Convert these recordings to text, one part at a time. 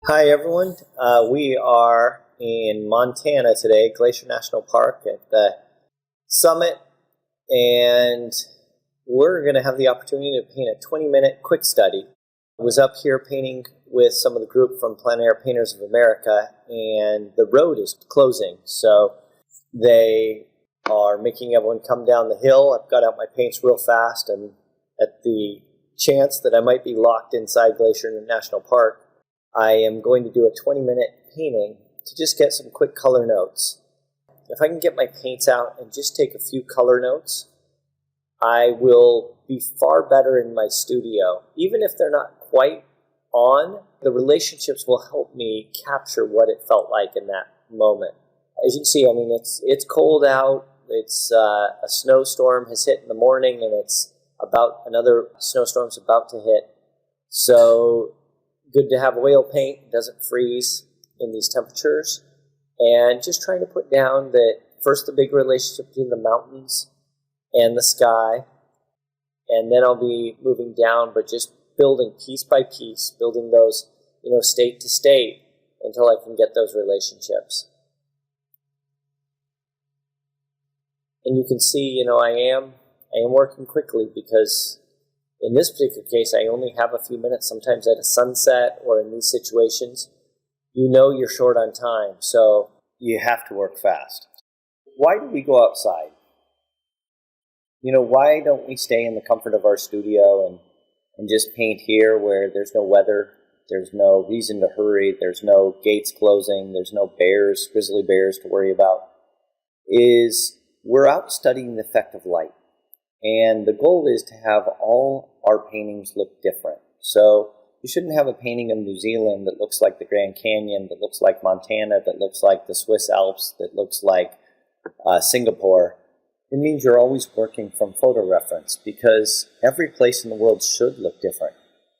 Hi, everyone. We are in Montana today, Glacier National Park at the summit, and we're going to have the opportunity to paint a 20-minute quick study. I was up here painting with some of the group from Plein Air Painters of America, and the road is closing, so they are making everyone come down the hill. I've got out my paints real fast, and at the chance that I might be locked inside Glacier National Park, I am going to do a 20-minute painting to just get some quick color notes. If I can get my paints out and just take a few color notes, I will be far better in my studio. Even if they're not quite on, the relationships will help me capture what it felt like in that moment. As you can see, I mean, it's cold out. It's a snowstorm has hit in the morning, and it's about another snowstorm's about to hit. So good to have oil paint. It doesn't freeze in these temperatures. And just trying to put down that first the big relationship between the mountains and the sky. And then I'll be moving down, but just building piece by piece, building those, state to state until I can get those relationships. And you can see, I am working quickly because in this particular case, I only have a few minutes, sometimes at a sunset or in these situations. You're short on time, so you have to work fast. Why do we go outside? Why don't we stay in the comfort of our studio and just paint here where there's no weather, there's no reason to hurry, there's no gates closing, there's no bears, grizzly bears to worry about? We're out studying the effect of light. And the goal is to have all our paintings look different. So you shouldn't have a painting of New Zealand that looks like the Grand Canyon, that looks like Montana, that looks like the Swiss Alps, that looks like Singapore. It means you're always working from photo reference because every place in the world should look different.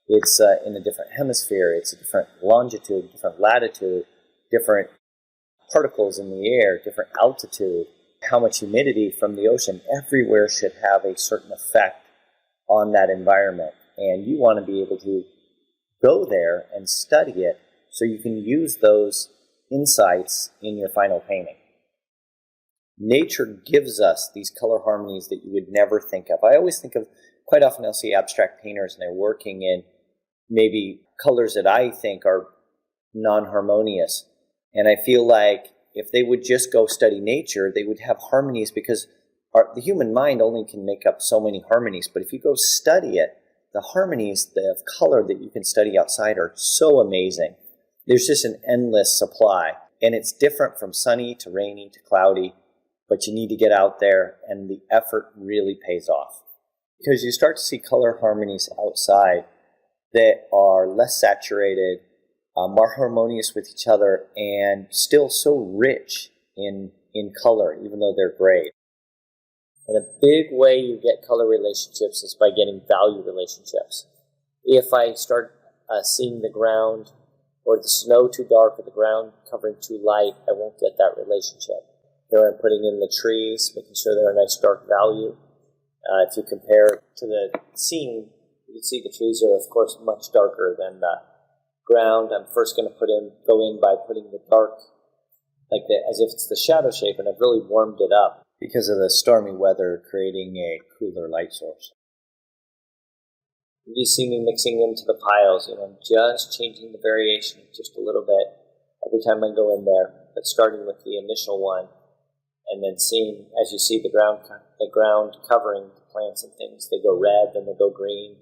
It's in a different hemisphere, it's a different longitude, different latitude, different particles in the air, different altitude. How much humidity from the ocean, everywhere should have a certain effect on that environment. And you want to be able to go there and study it so you can use those insights in your final painting. Nature gives us these color harmonies that you would never think of. I always think of, quite often I'll see abstract painters and they're working in maybe colors that I think are non-harmonious. And I feel like if they would just go study nature, they would have harmonies because the human mind only can make up so many harmonies. But if you go study it, the harmonies of color that you can study outside are so amazing. There's just an endless supply. And it's different from sunny to rainy to cloudy. But you need to get out there, and the effort really pays off. Because you start to see color harmonies outside that are less saturated, more harmonious with each other, and still so rich in color, even though they're gray. And a big way you get color relationships is by getting value relationships. If I start seeing the ground or the snow too dark or the ground covering too light, I won't get that relationship. Here I'm putting in the trees, making sure they're a nice dark value. If you compare to the scene, you can see the trees are, of course, much darker than the ground. I'm first going to go in by putting the dark, as if it's the shadow shape, and I've really warmed it up because of the stormy weather, creating a cooler light source. You see me mixing into the piles. I'm just changing the variation just a little bit every time I go in there, but starting with the initial one, and then seeing, as you see the ground covering the plants and things, they go red, then they go green.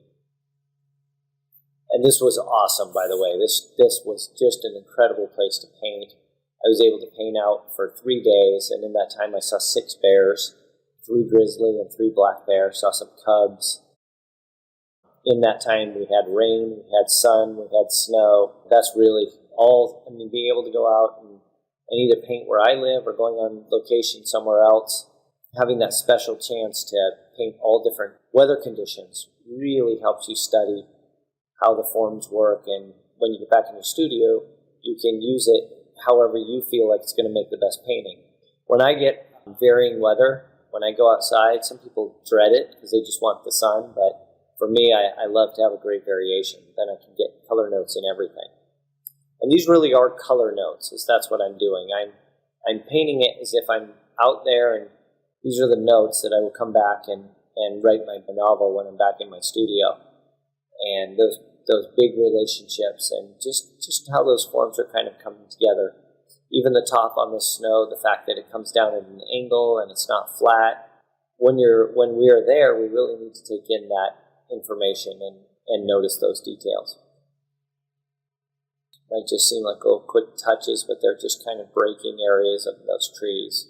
And this was awesome, by the way. This was just an incredible place to paint. I was able to paint out for 3 days, and in that time I saw 6 bears, 3 grizzly and 3 black bears, saw some cubs. In that time we had rain, we had sun, we had snow. That's really all, being able to go out and either paint where I live or going on location somewhere else, having that special chance to paint all different weather conditions really helps you study how the forms work, and when you get back in your studio, you can use it however you feel like it's going to make the best painting. When I get varying weather, when I go outside, some people dread it because they just want the sun, but for me, I love to have a great variation. Then I can get color notes in everything. And these really are color notes, as that's what I'm doing. I'm painting it as if I'm out there, and these are the notes that I will come back and write my novel when I'm back in my studio. And those big relationships, and just how those forms are kind of coming together. Even the top on the snow, the fact that it comes down at an angle and it's not flat. When we are there, we really need to take in that information and notice those details. Might just seem like little quick touches, but they're just kind of breaking areas of those trees.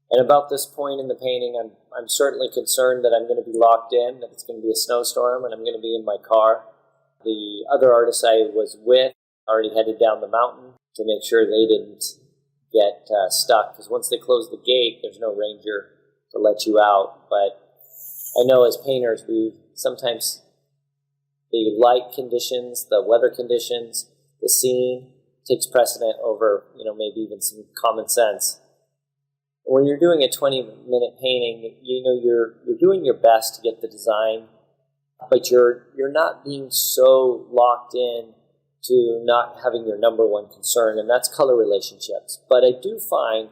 And about this point in the painting, I'm certainly concerned that I'm going to be locked in, that it's going to be a snowstorm, and I'm going to be in my car. The other artists I was with already headed down the mountain to make sure they didn't get stuck, because once they close the gate, there's no ranger to let you out. But I know as painters, we sometimes, the light conditions, the weather conditions, the scene takes precedent over, maybe even some common sense. When you're doing a 20-minute painting, you're doing your best to get the design, but you're not being so locked in to not having your number one concern, and that's color relationships. But I do find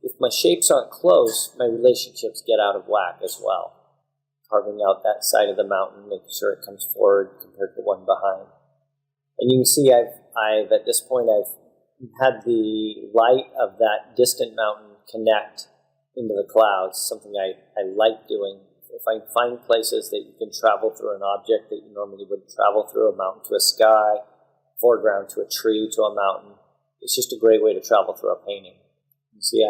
if my shapes aren't close, my relationships get out of whack as well. Carving out that side of the mountain, making sure it comes forward compared to one behind. And you can see I've at this point, I've had the light of that distant mountain connect into the clouds, something I like doing. If I find places that you can travel through an object that you normally would travel through, a mountain to a sky, foreground to a tree to a mountain, it's just a great way to travel through a painting. You see,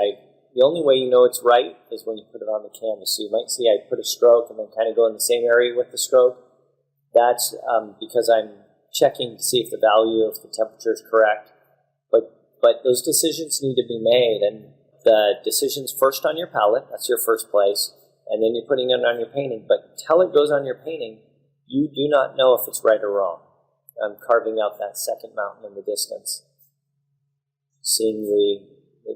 the only way you know it's right is when you put it on the canvas. So you might see I put a stroke and then kind of go in the same area with the stroke. That's because I'm checking to see if the value of the temperature is correct. But those decisions need to be made, and the decision's first on your palette, that's your first place, and then you're putting it on your painting. But until it goes on your painting, you do not know if it's right or wrong. I'm carving out that second mountain in the distance.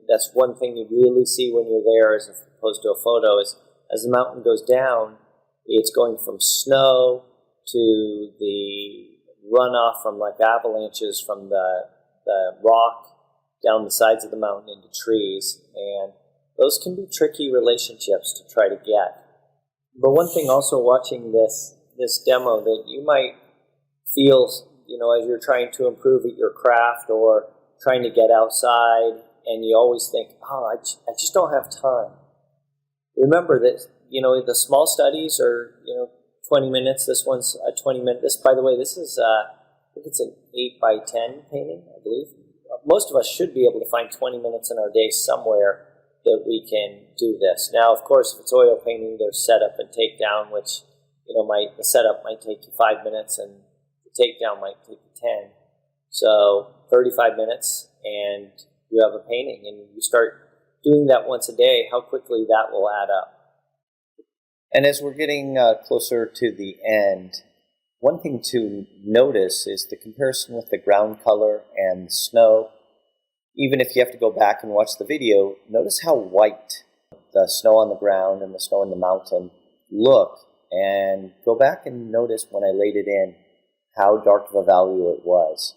That's one thing you really see when you're there as opposed to a photo, is as the mountain goes down, it's going from snow to the runoff from like avalanches from the rock down the sides of the mountain into trees, and those can be tricky relationships to try to get. But one thing also watching this demo that you might feel, as you're trying to improve at your craft or trying to get outside, and you always think, I just don't have time. Remember that, the small studies are, 20 minutes. This one's a 20-minute. By the way, this is, I think it's an 8x10 painting, I believe. Most of us should be able to find 20 minutes in our day somewhere that we can do this. Now, of course, if it's oil painting, there's setup and takedown, which, the setup might take you 5 minutes and the takedown might take you 10. So 35 minutes and you have a painting, and you start doing that once a day, how quickly that will add up. And as we're getting closer to the end, one thing to notice is the comparison with the ground color and the snow. Even if you have to go back and watch the video, notice how white the snow on the ground and the snow in the mountain look. And go back and notice when I laid it in how dark of a value it was.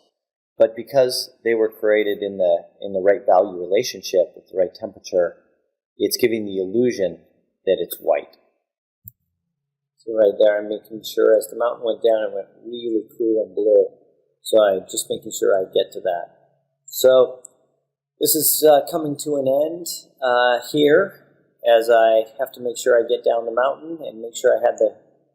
But because they were created in the right value relationship with the right temperature, it's giving the illusion that it's white. So right there, I'm making sure as the mountain went down, it went really cool and blue. So I'm just making sure I get to that. So this is coming to an end here, as I have to make sure I get down the mountain and make sure I had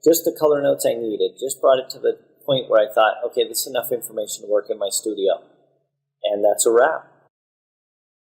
just the color notes I needed. Just brought it to the point where I thought, okay, this is enough information to work in my studio. And that's a wrap.